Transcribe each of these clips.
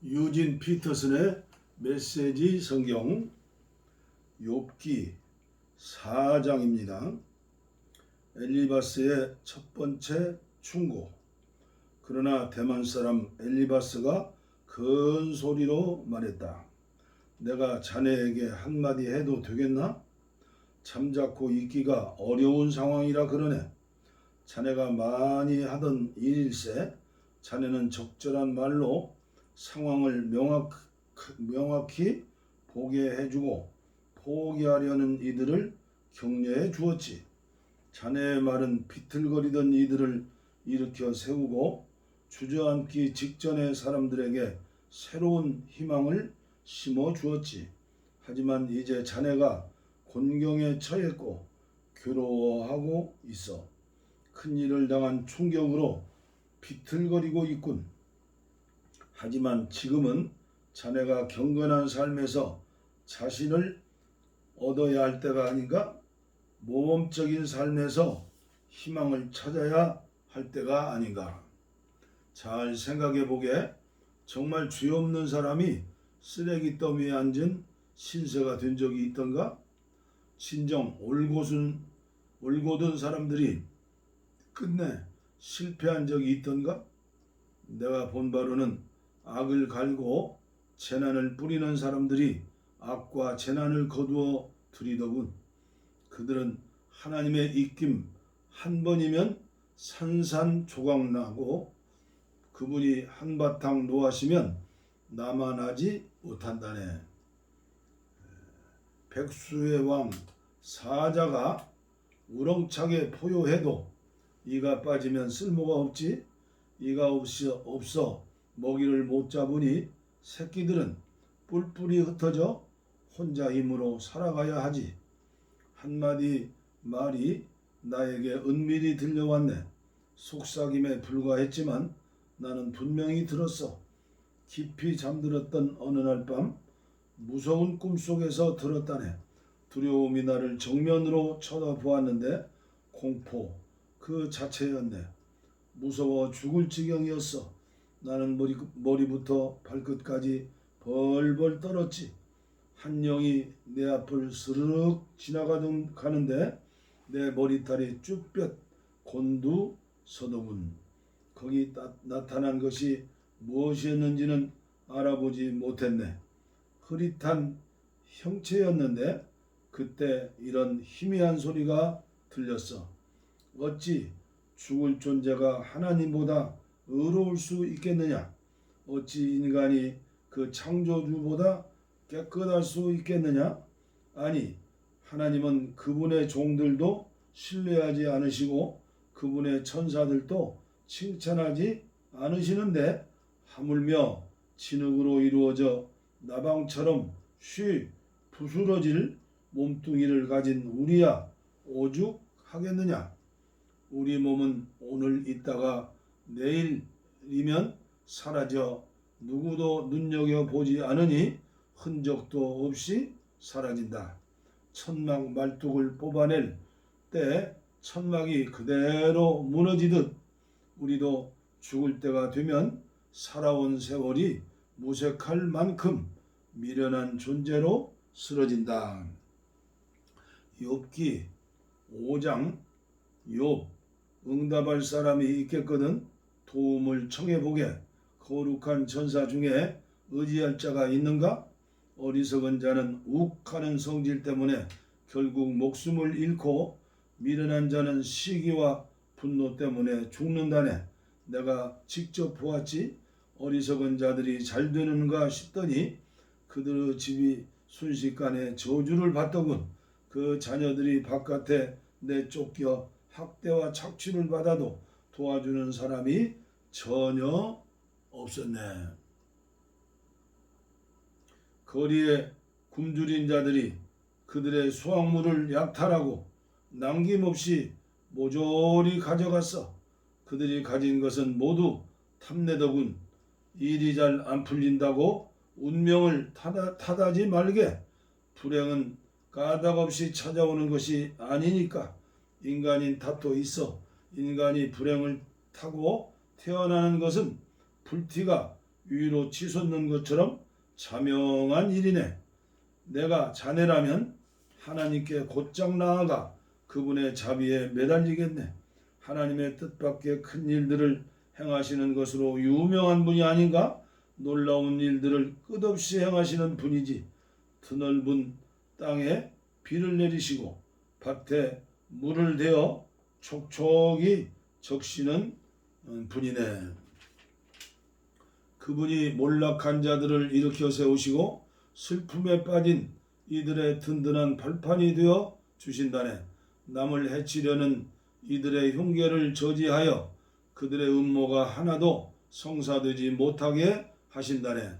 유진 피터슨의 메시지 성경 욥기 4장입니다. 엘리바스의 첫 번째 충고. 그러나 대만 사람 엘리바스가 큰 소리로 말했다. 내가 자네에게 한마디 해도 되겠나? 잠자코 있기가 어려운 상황이라 그러네. 자네가 많이 하던 일일세. 자네는 적절한 말로 상황을 명확히 보게 해주고 포기하려는 이들을 격려해 주었지. 자네의 말은 비틀거리던 이들을 일으켜 세우고 주저앉기 직전의 사람들에게 새로운 희망을 심어 주었지. 하지만 이제 자네가 곤경에 처했고 괴로워하고 있어. 큰일을 당한 충격으로 비틀거리고 있군. 하지만 지금은 자네가 경건한 삶에서 자신을 얻어야 할 때가 아닌가? 모범적인 삶에서 희망을 찾아야 할 때가 아닌가? 잘 생각해 보게. 정말 죄 없는 사람이 쓰레기 더미에 앉은 신세가 된 적이 있던가? 진정 올곧은 사람들이 끝내 실패한 적이 있던가? 내가 본 바로는 악을 갈고 재난을 뿌리는 사람들이 악과 재난을 거두어 들이더군. 그들은 하나님의 입김 한 번이면 산산조각나고 그분이 한바탕 노하시면 나만하지 못한다네. 백수의 왕 사자가 우렁차게 포효해도 이가 빠지면 쓸모가 없지. 이가 없어 먹이를 못 잡으니 새끼들은 뿔뿔이 흩어져 혼자 힘으로 살아가야 하지. 한마디 말이 나에게 은밀히 들려왔네. 속삭임에 불과했지만 나는 분명히 들었어. 깊이 잠들었던 어느 날 밤 무서운 꿈속에서 들었다네. 두려움이 나를 정면으로 쳐다보았는데 공포 그 자체였네. 무서워 죽을 지경이었어. 나는 머리부터 발끝까지 벌벌 떨었지. 한 영이 내 앞을 스르륵 가는데 내 머리털이 쭈뼛 곤두서더군. 거기 나타난 것이 무엇이었는지는 알아보지 못했네. 흐릿한 형체였는데 그때 이런 희미한 소리가 들렸어. 어찌 죽을 존재가 하나님보다 의로울 수 있겠느냐? 어찌 인간이 그 창조주보다 깨끗할 수 있겠느냐? 아니, 하나님은 그분의 종들도 신뢰하지 않으시고 그분의 천사들도 칭찬하지 않으시는데 하물며 진흙으로 이루어져 나방처럼 부스러질 몸뚱이를 가진 우리야 오죽하겠느냐? 우리 몸은 오늘 있다가 내일이면 사라져 누구도 눈여겨보지 않으니 흔적도 없이 사라진다. 천막 말뚝을 뽑아낼 때 천막이 그대로 무너지듯 우리도 죽을 때가 되면 살아온 세월이 무색할 만큼 미련한 존재로 쓰러진다. 욥기 5장. 욥 응답할 사람이 있겠거든 도움을 청해보게. 거룩한 천사 중에 의지할 자가 있는가? 어리석은 자는 욱하는 성질 때문에 결국 목숨을 잃고 미련한 자는 시기와 분노 때문에 죽는다네. 내가 직접 보았지. 어리석은 자들이 잘 되는가 싶더니 그들의 집이 순식간에 저주를 받더군. 그 자녀들이 바깥에 내쫓겨 학대와 착취를 받아도 도와주는 사람이 전혀 없었네. 거리에 굶주린 자들이 그들의 수확물을 약탈하고 남김없이 모조리 가져갔어. 그들이 가진 것은 모두 탐내더군. 일이 잘 안 풀린다고 운명을 탓하지 말게. 불행은 까닭없이 찾아오는 것이 아니니까. 인간인 탓도 있어. 인간이 불행을 타고 태어나는 것은 불티가 위로 치솟는 것처럼 자명한 일이네. 내가 자네라면 하나님께 곧장 나아가 그분의 자비에 매달리겠네. 하나님의 뜻밖의 큰 일들을 행하시는 것으로 유명한 분이 아닌가? 놀라운 일들을 끝없이 행하시는 분이지. 드넓은 땅에 비를 내리시고 밭에 물을 대어 촉촉이 적시는 분이네. 그분이 몰락한 자들을 일으켜 세우시고 슬픔에 빠진 이들의 든든한 발판이 되어 주신다네. 남을 해치려는 이들의 흉계를 저지하여 그들의 음모가 하나도 성사되지 못하게 하신다네.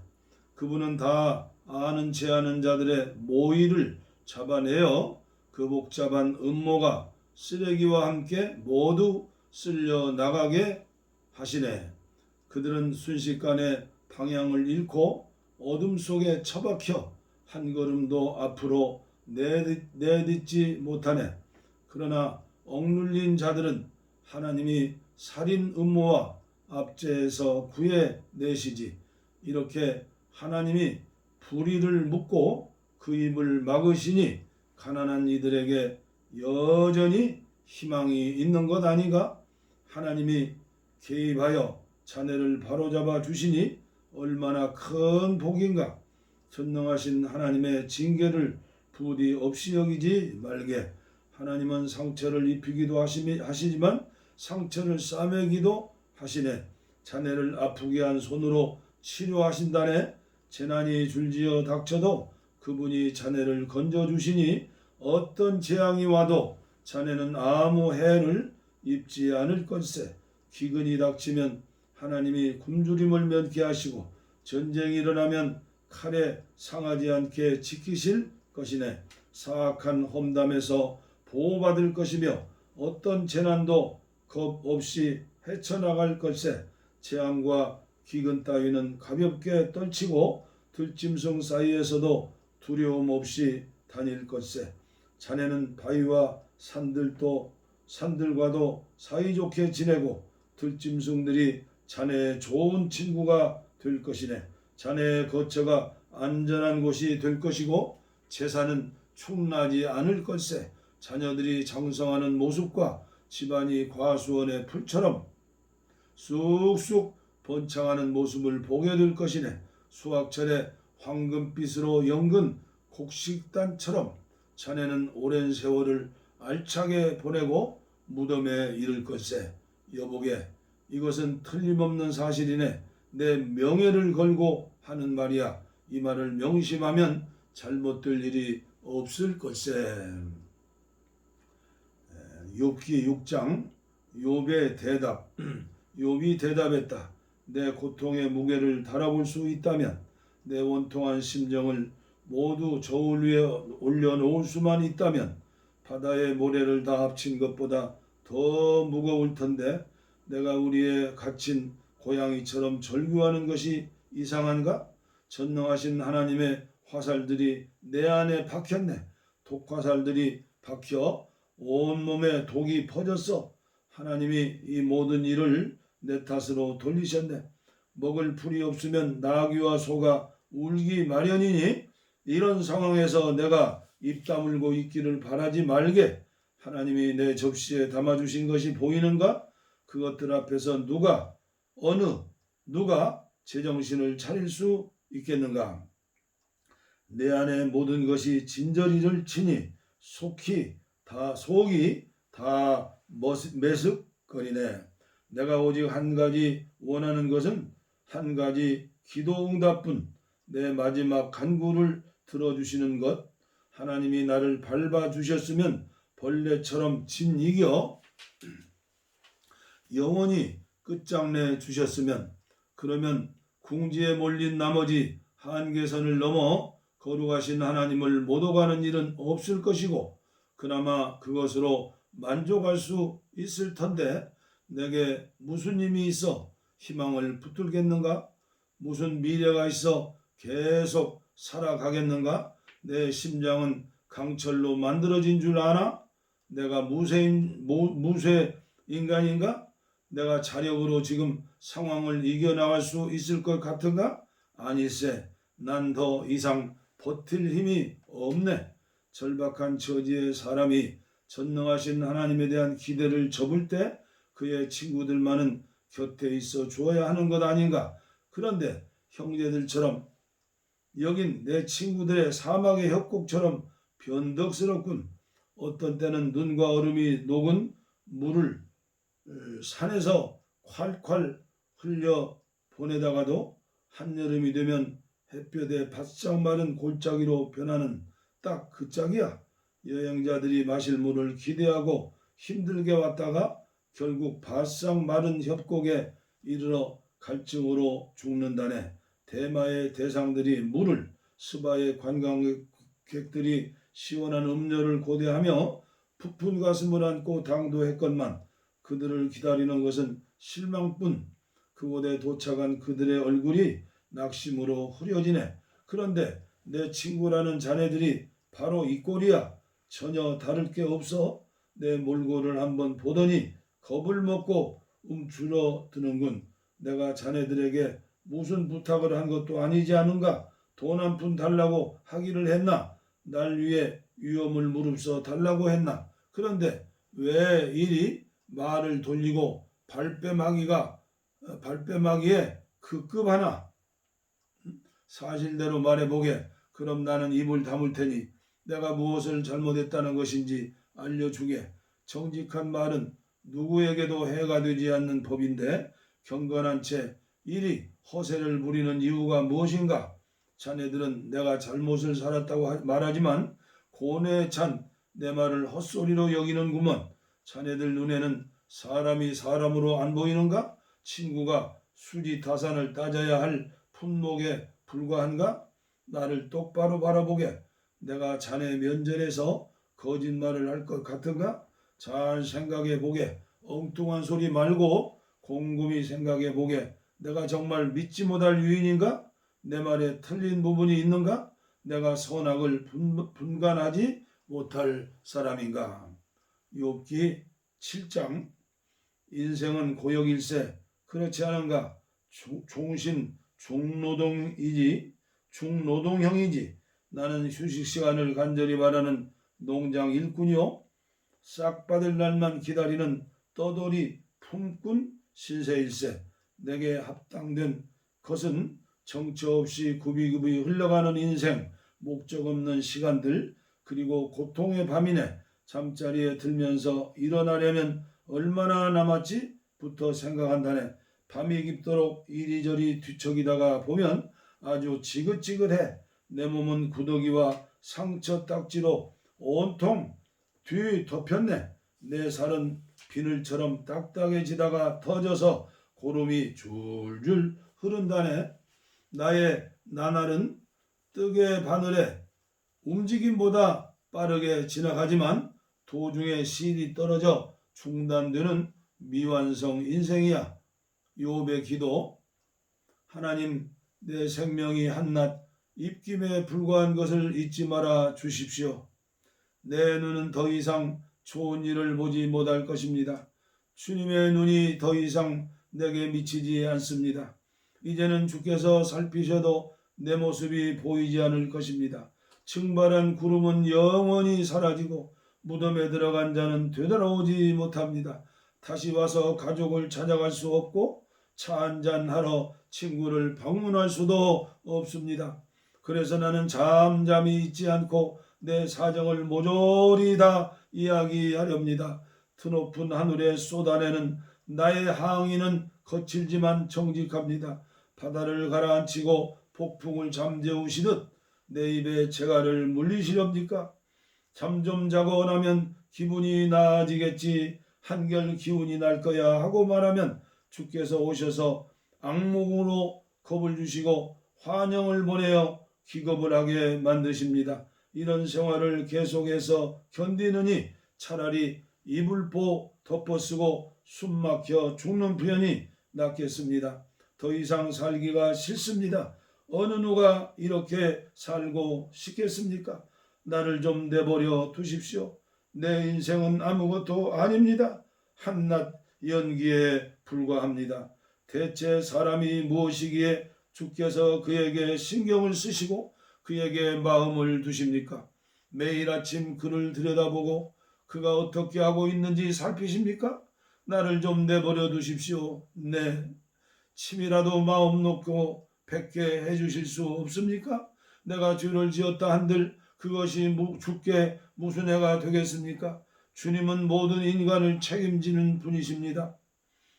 그분은 다 아는 체 아는 자들의 모의를 잡아내어 그 복잡한 음모가 쓰레기와 함께 모두 쓸려 나가게 하시네. 그들은 순식간에 방향을 잃고 어둠 속에 처박혀 한 걸음도 앞으로 내딛지 못하네. 그러나 억눌린 자들은 하나님이 살인 음모와 압제에서 구해내시지. 이렇게 하나님이 불의를 묶고 그 입을 막으시니 가난한 이들에게 여전히 희망이 있는 것 아닌가? 하나님이 개입하여 자네를 바로잡아 주시니 얼마나 큰 복인가? 전능하신 하나님의 징계를 부디 없이 여기지 말게. 하나님은 상처를 입히기도 하시지만 상처를 싸매기도 하시네. 자네를 아프게 한 손으로 치료하신다네. 재난이 줄지어 닥쳐도 그분이 자네를 건져주시니 어떤 재앙이 와도 자네는 아무 해를 입지 않을 것세. 기근이 닥치면 하나님이 굶주림을 면케 하시고 전쟁이 일어나면 칼에 상하지 않게 지키실 것이네. 사악한 험담에서 보호받을 것이며 어떤 재난도 겁 없이 헤쳐나갈 것세. 재앙과 기근 따위는 가볍게 떨치고 들짐승 사이에서도 두려움 없이 다닐 것세. 자네는 바위와 산들과도 사이좋게 지내고 들짐승들이 자네의 좋은 친구가 될 것이네. 자네의 거처가 안전한 곳이 될 것이고 재산은 충나지 않을 것세. 자녀들이 장성하는 모습과 집안이 과수원의 풀처럼 쑥쑥 번창하는 모습을 보게 될 것이네. 수확철에 황금빛으로 연근 곡식단처럼 자네는 오랜 세월을 알차게 보내고 무덤에 이를 것세. 여보게, 이것은 틀림없는 사실이네. 내 명예를 걸고 하는 말이야. 이 말을 명심하면 잘못될 일이 없을 것세. 욥기 6장 욥의 대답. 욥이 대답했다. 내 고통의 무게를 달아볼 수 있다면 내 원통한 심정을 모두 저울 위에 올려놓을 수만 있다면 바다의 모래를 다 합친 것보다 더 무거울 텐데 내가 우리의 갇힌 고양이처럼 절규하는 것이 이상한가? 전능하신 하나님의 화살들이 내 안에 박혔네. 독화살들이 박혀 온몸에 독이 퍼졌어. 하나님이 이 모든 일을 내 탓으로 돌리셨네. 먹을 풀이 없으면 나귀와 소가 울기 마련이니 이런 상황에서 내가 입 다물고 있기를 바라지 말게. 하나님이 내 접시에 담아주신 것이 보이는가? 그것들 앞에서 누가 제정신을 차릴 수 있겠는가? 내 안에 모든 것이 진저리를 치니 속이 다 메스거리네. 내가 오직 한 가지 원하는 것은 한 가지 기도 응답뿐. 내 마지막 간구를 들어주시는 것. 하나님이 나를 밟아주셨으면 벌레처럼 짓이겨 영원히 끝장내 주셨으면 그러면 궁지에 몰린 나머지 한계선을 넘어 거룩하신 하나님을 못 오가는 일은 없을 것이고 그나마 그것으로 만족할 수 있을 텐데 내게 무슨 힘이 있어 희망을 붙들겠는가? 무슨 미래가 있어 계속 살아가겠는가? 내 심장은 강철로 만들어진 줄 아나? 내가 무쇠 인간인가? 내가 자력으로 지금 상황을 이겨나갈 수 있을 것 같은가? 아니세. 난 더 이상 버틸 힘이 없네. 절박한 처지의 사람이 전능하신 하나님에 대한 기대를 접을 때 그의 친구들만은 곁에 있어 주어야 하는 것 아닌가? 그런데 형제들처럼 여긴 내 친구들의 사막의 협곡처럼 변덕스럽군. 어떤 때는 눈과 얼음이 녹은 물을 산에서 콸콸 흘려 보내다가도 한여름이 되면 햇볕에 바싹 마른 골짜기로 변하는 딱 그 짝이야. 여행자들이 마실 물을 기대하고 힘들게 왔다가 결국 바싹 마른 협곡에 이르러 갈증으로 죽는다네. 대마의 대상들이 물을, 스바의 관광객들이 시원한 음료를 고대하며 부푼 가슴을 안고 당도했건만 그들을 기다리는 것은 실망뿐. 그곳에 도착한 그들의 얼굴이 낙심으로 흐려지네. 그런데 내 친구라는 자네들이 바로 이 꼴이야. 전혀 다를 게 없어. 내 몰골을 한번 보더니 겁을 먹고 움츠러드는군. 내가 자네들에게 무슨 부탁을 한 것도 아니지 않은가? 돈 한 푼 달라고 하기를 했나? 날 위해 위험을 무릅써 달라고 했나? 그런데 왜 이리 말을 돌리고 발뺌하기에 급급하나? 사실대로 말해보게. 그럼 나는 입을 다물 테니 내가 무엇을 잘못했다는 것인지 알려주게. 정직한 말은 누구에게도 해가 되지 않는 법인데 경건한 채 이리 허세를 부리는 이유가 무엇인가? 자네들은 내가 잘못을 살았다고 말하지만 고뇌에 찬 내 말을 헛소리로 여기는구먼. 자네들 눈에는 사람이 사람으로 안 보이는가? 친구가 수지타산을 따져야 할 품목에 불과한가? 나를 똑바로 바라보게. 내가 자네 면전에서 거짓말을 할 것 같은가? 잘 생각해 보게. 엉뚱한 소리 말고 곰곰이 생각해 보게. 내가 정말 믿지 못할 유인인가? 내 말에 틀린 부분이 있는가? 내가 선악을 분간하지 못할 사람인가? 욥기 7장. 인생은 고역일세. 그렇지 않은가? 종신 중노동형이지. 나는 휴식 시간을 간절히 바라는 농장 일꾼이요, 싹 받을 날만 기다리는 떠돌이 품꾼 신세일세. 내게 합당된 것은 정처 없이 굽이굽이 흘러가는 인생, 목적 없는 시간들, 그리고 고통의 밤이네. 잠자리에 들면서 일어나려면 얼마나 남았지? 부터 생각한다네. 밤이 깊도록 이리저리 뒤척이다가 보면 아주 지긋지긋해. 내 몸은 구더기와 상처 딱지로 온통 뒤덮였네. 내 살은 비늘처럼 딱딱해지다가 터져서 고름이 줄줄 흐른다네. 나의 나날은 뜨개 바늘에 움직임보다 빠르게 지나가지만 도중에 실이 떨어져 중단되는 미완성 인생이야. 욥의 기도. 하나님, 내 생명이 한낱 입김에 불과한 것을 잊지 말아 주십시오. 내 눈은 더 이상 좋은 일을 보지 못할 것입니다. 주님의 눈이 더 이상 내게 미치지 않습니다. 이제는 주께서 살피셔도 내 모습이 보이지 않을 것입니다. 증발한 구름은 영원히 사라지고 무덤에 들어간 자는 되돌아오지 못합니다. 다시 와서 가족을 찾아갈 수 없고 차 한잔하러 친구를 방문할 수도 없습니다. 그래서 나는 잠잠히 있지 않고 내 사정을 모조리 다 이야기하렵니다. 드높은 하늘에 쏟아내는 나의 항의는 거칠지만 정직합니다. 바다를 가라앉히고 폭풍을 잠재우시듯 내 입에 재갈을 물리시렵니까? 잠 좀 자고 나면 기분이 나아지겠지, 한결 기운이 날 거야 하고 말하면 주께서 오셔서 악몽으로 겁을 주시고 환영을 보내어 기겁을 하게 만드십니다. 이런 생활을 계속해서 견디느니 차라리 이불보 덮어쓰고 숨막혀 죽는 편이 낫겠습니다. 더 이상 살기가 싫습니다. 어느 누가 이렇게 살고 싶겠습니까? 나를 좀 내버려 두십시오. 내 인생은 아무것도 아닙니다. 한낱 연기에 불과합니다. 대체 사람이 무엇이기에 주께서 그에게 신경을 쓰시고 그에게 마음을 두십니까? 매일 아침 그를 들여다보고 그가 어떻게 하고 있는지 살피십니까? 나를 좀 내버려 두십시오. 네. 침이라도 마음 놓고 뵙게 해주실 수 없습니까? 내가 죄를 지었다 한들 그것이 주께 무슨 해가 되겠습니까? 주님은 모든 인간을 책임지는 분이십니다.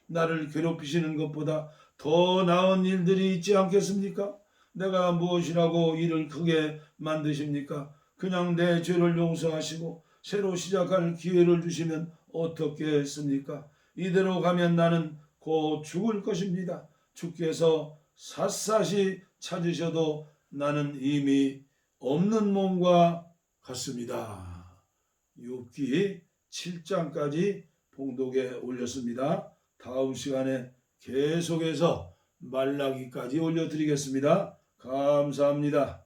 나를 괴롭히시는 것보다 더 나은 일들이 있지 않겠습니까? 내가 무엇이라고 일을 크게 만드십니까? 그냥 내 죄를 용서하시고 새로 시작할 기회를 주시면 어떻겠습니까? 이대로 가면 나는 곧 죽을 것입니다. 주께서 샅샅이 찾으셔도 나는 이미 없는 몸과 같습니다. 욥기 7장까지 봉독에 올렸습니다. 다음 시간에 계속해서 말라기까지 올려드리겠습니다. 감사합니다.